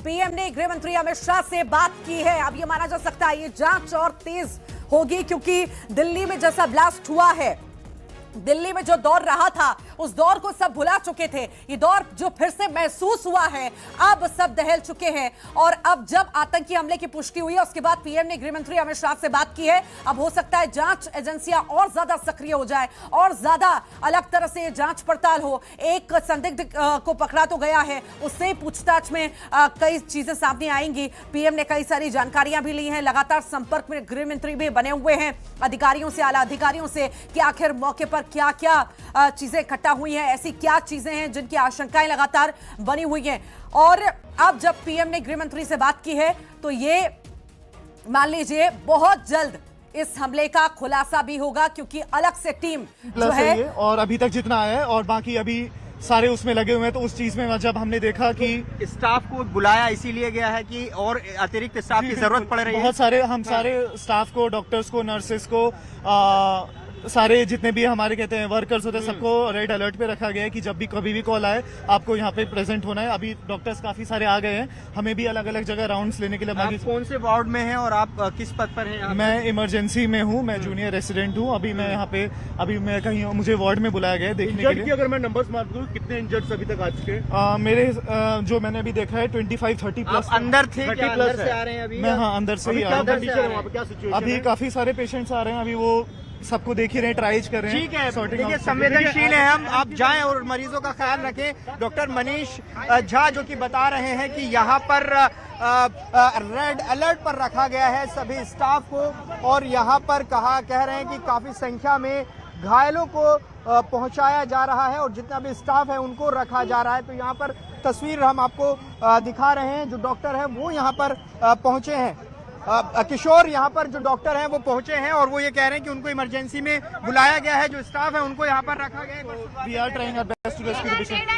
PM ने गृह मंत्री अमित शाह से बात की है। अब ये माना जा सकता है ये जांच और तेज होगी, क्योंकि दिल्ली में जैसा ब्लास्ट हुआ है, दिल्ली में जो दौर रहा था उस दौर को सब भुला चुके थे। ये दौर जो फिर से महसूस हुआ है, अब सब दहल चुके हैं। और अब जब आतंकी हमले की पुष्टि हुई है, उसके बाद पीएम ने गृह मंत्री अमित शाह से बात की है। अब हो सकता है जांच एजेंसियां और ज्यादा सक्रिय हो जाए और ज्यादा अलग तरह से जांच पड़ताल हो। एक संदिग्ध को पकड़ा तो गया है, उससे पूछताछ में कई चीजें सामने आएंगी। पीएम ने कई सारी जानकारियां भी ली हैं, लगातार संपर्क में गृह मंत्री भी बने हुए हैं अधिकारियों से, आला अधिकारियों से, कि आखिर मौके पर क्या क्या चीजें इकट्ठा हुई हैं, ऐसी क्या चीजें हैं जिनकी आशंकाएं लगातार बनी हुई हैं। और अब जब पीएम ने गृह मंत्री से बात की है तो ये मान लीजिए बहुत जल्द इस हमले का खुलासा भी होगा, क्योंकि अलग से टीम जो है और अभी तक जितना आया है और बाकी अभी सारे उसमें लगे हुए हैं। तो उस चीज में जब हमने देखा कि स्टाफ को बुलाया इसीलिए गया है कि और अतिरिक्त स्टाफ की जरूरत पड़ रही है। बहुत सारे हम सारे स्टाफ को, डॉक्टर्स को, नर्सेस को, सारे जितने भी हमारे कहते हैं वर्कर्स होते हैं, सबको रेड अलर्ट पे रखा गया है कि जब भी कभी भी कॉल आए आपको यहाँ पे प्रेजेंट होना है। अभी डॉक्टर्स काफी सारे आ गए हैं, हमें भी अलग अलग जगह राउंड्स लेने के लिए। आप कौन से वार्ड में हैं और आप किस पद पर हैं? मैं इमरजेंसी में हूँ, मैं जूनियर रेसिडेंट हूँ। अभी मैं यहाँ पे, अभी मैं कहीं, मुझे वार्ड में बुलाया गया है देखने के लिए। अगर मैं नंबर्स मार दूं, कितने इंजर्ड्स अभी तक आ चुके? मेरे जो मैंने अभी देखा है 25-30 प्लस। अंदर थे, अंदर से आ रहे हैं अभी? मैं हाँ अंदर से ही आ रहा हूँ। अभी काफी सारे पेशेंट्स आ रहे हैं, अभी वो सबको देख ही रहे हैं, ट्राइज कर रहे हैं। ठीक है, देखिए संवेदनशील है हम, आप जाएं और मरीजों का ख्याल रखें। डॉक्टर मनीष झा जो कि बता रहे हैं कि यहाँ पर रेड अलर्ट पर रखा गया है सभी स्टाफ को, और यहाँ पर कह रहे हैं कि काफी संख्या में घायलों को पहुंचाया जा रहा है और जितना भी स्टाफ है उनको रखा जा रहा है। तो यहाँ पर तस्वीर हम आपको दिखा रहे हैं, जो डॉक्टर है वो यहाँ पर पहुंचे हैं। किशोर यहाँ पर जो डॉक्टर हैं वो पहुंचे हैं और वो ये कह रहे हैं कि उनको इमरजेंसी में बुलाया गया है, जो स्टाफ है उनको यहाँ पर रखा गया है। We are trying our best to rescue the patient.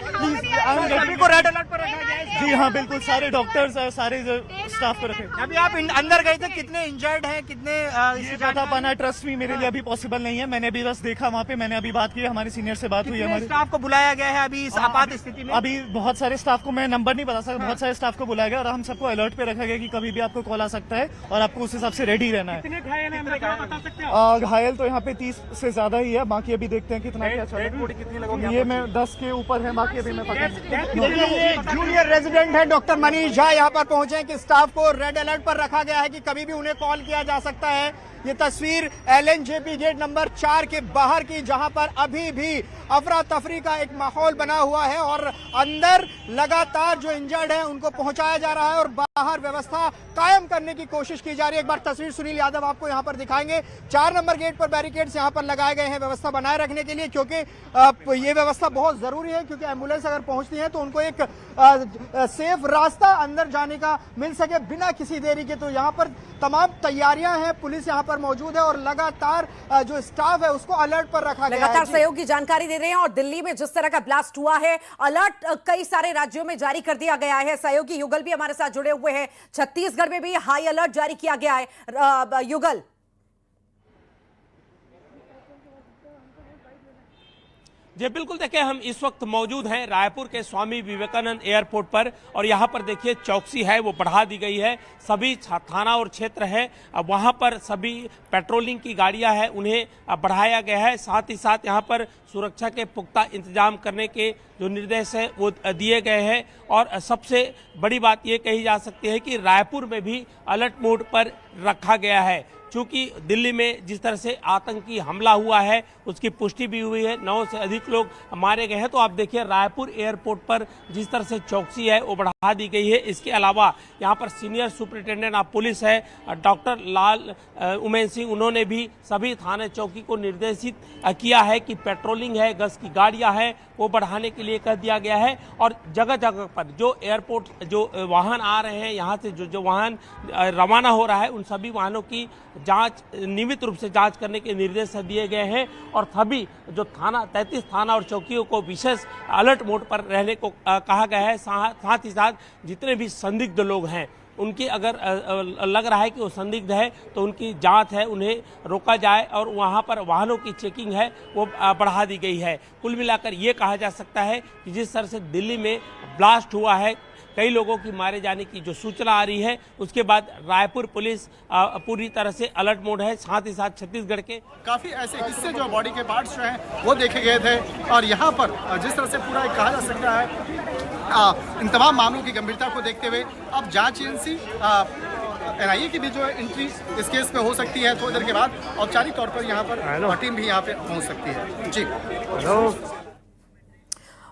सभी को रेड अलर्ट पर रखा गया है? जी हाँ बिल्कुल, सारे डॉक्टर्स सारे स्टाफ को रखे। अभी आप अंदर गए थे, कितने इंजर्ड हैं, कितने? ये बता पाना ट्रस्ट में मेरे लिए अभी पॉसिबल नहीं है। मैंने अभी बस देखा वहाँ पे, मैंने अभी बात की, हमारे सीनियर से बात हुई। हमारे स्टाफ को बुलाया गया है अभी इस आपात स्थिति में? अभी बहुत सारे स्टाफ को मैं नंबर नहीं बता सकता, बहुत सारे स्टाफ को बुलाया गया और हम सबको अलर्ट पे रखा गया कि कभी भी आपको कॉल आ सकता है और आपको उस हिसाब से रेडी रहना है। कितने घायल हैं बता सकते हैं? घायल तो यहाँ पे 30 से ज्यादा ही है, बाकी अभी देखते हैं कितना क्या चल रहा है। ये मैं 10 के ऊपर है, बाकी अभी मैं जूनियर रेजिडेंट है डॉक्टर मनीष झा यहाँ पर पहुंचे कि स्टाफ को रेड अलर्ट पर रखा गया है कि कभी भी उन्हें कॉल किया जा सकता है। ये तस्वीर LNJP गेट नंबर 4 के बाहर की, जहां पर अभी भी अफरा तफरी का एक माहौल बना हुआ है और अंदर लगातार जो इंजर्ड है उनको पहुंचाया जा रहा है और बाहर व्यवस्था कायम करने की कोशिश की जा रही है। एक बार तस्वीर सुनील यादव आपको यहां पर दिखाएंगे। 4 नंबर गेट पर बैरिकेड्स यहां पर लगाए गए हैं व्यवस्था बनाए रखने के लिए, क्योंकि ये व्यवस्था बहुत जरूरी है, क्योंकि एम्बुलेंस अगर पहुंचती है तो उनको एक सेफ रास्ता अंदर जाने का मिल सके बिना किसी देरी के। तो यहाँ पर तमाम तैयारियां हैं, पुलिस यहाँ पर मौजूद है और लगातार जो स्टाफ है उसको अलर्ट पर रखा गया है। लगातार सहयोग की जानकारी दे रहे हैं और दिल्ली में जिस तरह का ब्लास्ट हुआ है, अलर्ट कई सारे राज्यों में जारी कर दिया गया है। सहयोगी युगल भी हमारे साथ जुड़े हुए हैं, छत्तीसगढ़ में भी हाई अलर्ट जारी किया गया है। युगल, जी बिल्कुल, देखिए हम इस वक्त मौजूद हैं रायपुर के स्वामी विवेकानंद एयरपोर्ट पर और यहाँ पर देखिए चौकसी है वो बढ़ा दी गई है। सभी थाना और क्षेत्र है वहाँ पर सभी पेट्रोलिंग की गाड़ियाँ हैं उन्हें बढ़ाया गया है। साथ ही साथ यहाँ पर सुरक्षा के पुख्ता इंतजाम करने के जो निर्देश है वो दिए गए हैं। और सबसे बड़ी बात ये कही जा सकती है कि रायपुर में भी अलर्ट मोड पर रखा गया है, चूंकि दिल्ली में जिस तरह से आतंकी हमला हुआ है उसकी पुष्टि भी हुई है, 9 से अधिक लोग मारे गए हैं। तो आप देखिए रायपुर एयरपोर्ट पर जिस तरह से चौकसी है वो बढ़ा दी गई है। इसके अलावा यहाँ पर सीनियर सुपरिटेंडेंट ऑफ पुलिस है डॉक्टर लाल उमेन सिंह, उन्होंने भी सभी थाने चौकी को निर्देशित किया है कि पेट्रोलिंग है, गश्त की गाड़ियाँ हैं वो बढ़ाने के लिए कह दिया गया है। और जगह जगह पर जो एयरपोर्ट जो वाहन आ रहे हैं यहाँ से जो वाहन रवाना हो रहा है उन सभी वाहनों की जांच, नियमित रूप से जांच करने के निर्देश दिए गए हैं। और सभी जो 33 थाना और चौकियों को विशेष अलर्ट मोड पर रहने को कहा गया है। साथ ही साथ जितने भी संदिग्ध लोग हैं उनकी अगर लग रहा है कि वो संदिग्ध है तो उनकी जांच है, उन्हें रोका जाए और वहां पर वाहनों की चेकिंग है वो बढ़ा दी गई है। कुल मिलाकर ये कहा जा सकता है कि जिस तरह से दिल्ली में ब्लास्ट हुआ है कई लोगों की मारे जाने की जो सूचना आ रही है, उसके बाद रायपुर पुलिस पूरी तरह से अलर्ट मोड है। साथ ही साथ छत्तीसगढ़ के काफी ऐसे हिस्से जो बॉडी के पार्ट्स जो हैं वो देखे गए थे और यहाँ पर जिस तरह से पूरा कहा जा सकता है इन तमाम मामलों की गंभीरता को देखते हुए अब जांच एजेंसी NIA की भी जो एंट्री इस केस में हो सकती है थोड़ी देर के बाद। औपचारिक तौर पर यहाँ पर टीम भी यहाँ पे पहुँच सकती है। जी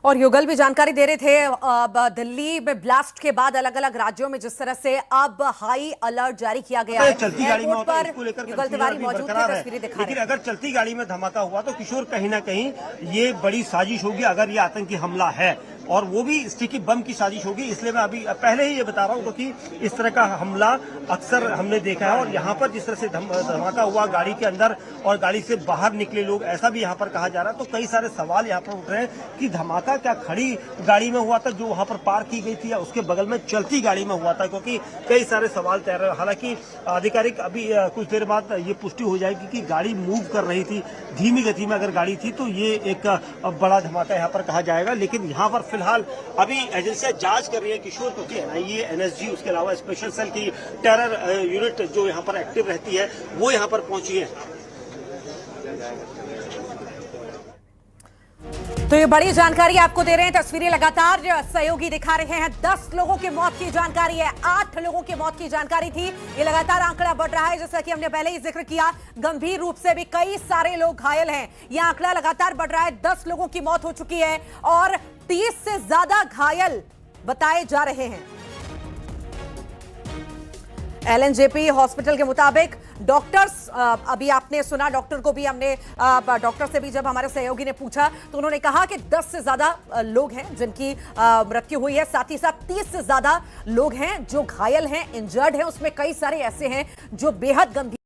और युगल भी जानकारी दे रहे थे अब दिल्ली में ब्लास्ट के बाद अलग अलग राज्यों में जिस तरह से अब हाई अलर्ट जारी किया गया है। चलती गाड़ी में एयरपोर्ट होता है, पर इसको लेकर युगल तिवारी मौजूद थे, है। तस्वीरें दिखा लेकिन रहे हैं। अगर चलती गाड़ी में धमाका हुआ तो किशोर कहीं ना कहीं ये बड़ी साजिश होगी, अगर ये आतंकी हमला है और वो भी स्टिकी बम की साजिश होगी। इसलिए मैं अभी पहले ही ये बता रहा हूँ क्योंकि इस तरह का हमला अक्सर हमने देखा है और यहाँ पर जिस तरह से धमाका हुआ गाड़ी के अंदर और गाड़ी से बाहर निकले लोग, ऐसा भी यहाँ पर कहा जा रहा है। तो कई सारे सवाल यहाँ पर उठ रहे हैं कि धमाका क्या खड़ी गाड़ी में हुआ था जो वहाँ पर पार्क की गई थी या उसके बगल में चलती गाड़ी में हुआ था, क्योंकि कई सारे सवाल तैयार रहे। हालांकि आधिकारिक अभी कुछ देर बाद ये पुष्टि हो जाएगी कि गाड़ी मूव कर रही थी, धीमी गति में अगर गाड़ी थी तो ये एक बड़ा धमाका यहाँ पर कहा जाएगा। लेकिन यहाँ पर फिलहाल अभी एजेंसियां जांच कर रही है किशोर, क्योंकि NIA, NSG उसके अलावा स्पेशल सेल की टेरर यूनिट जो यहाँ पर एक्टिव रहती है वो यहाँ पर पहुंची है। तो ये बड़ी जानकारी आपको दे रहे हैं, तस्वीरें लगातार सहयोगी दिखा रहे हैं। 10 लोगों की मौत की जानकारी है, 8 लोगों की मौत की जानकारी थी। ये लगातार आंकड़ा बढ़ रहा है, जैसा कि हमने पहले ही जिक्र किया। गंभीर रूप से भी कई सारे लोग घायल हैं। ये आंकड़ा लगातार बढ़ रहा है। 10 लोगों की मौत हो चुकी है और 30 से ज्यादा घायल बताए जा रहे हैं। LNJP हॉस्पिटल के मुताबिक डॉक्टर्स, अभी आपने सुना, डॉक्टर को भी हमने, डॉक्टर से भी जब हमारे सहयोगी ने पूछा तो उन्होंने कहा कि 10 से ज्यादा लोग हैं जिनकी मृत्यु हुई है। साथ ही साथ 30 से ज्यादा लोग हैं जो घायल हैं, इंजर्ड हैं। उसमें कई सारे ऐसे हैं जो बेहद गंभीर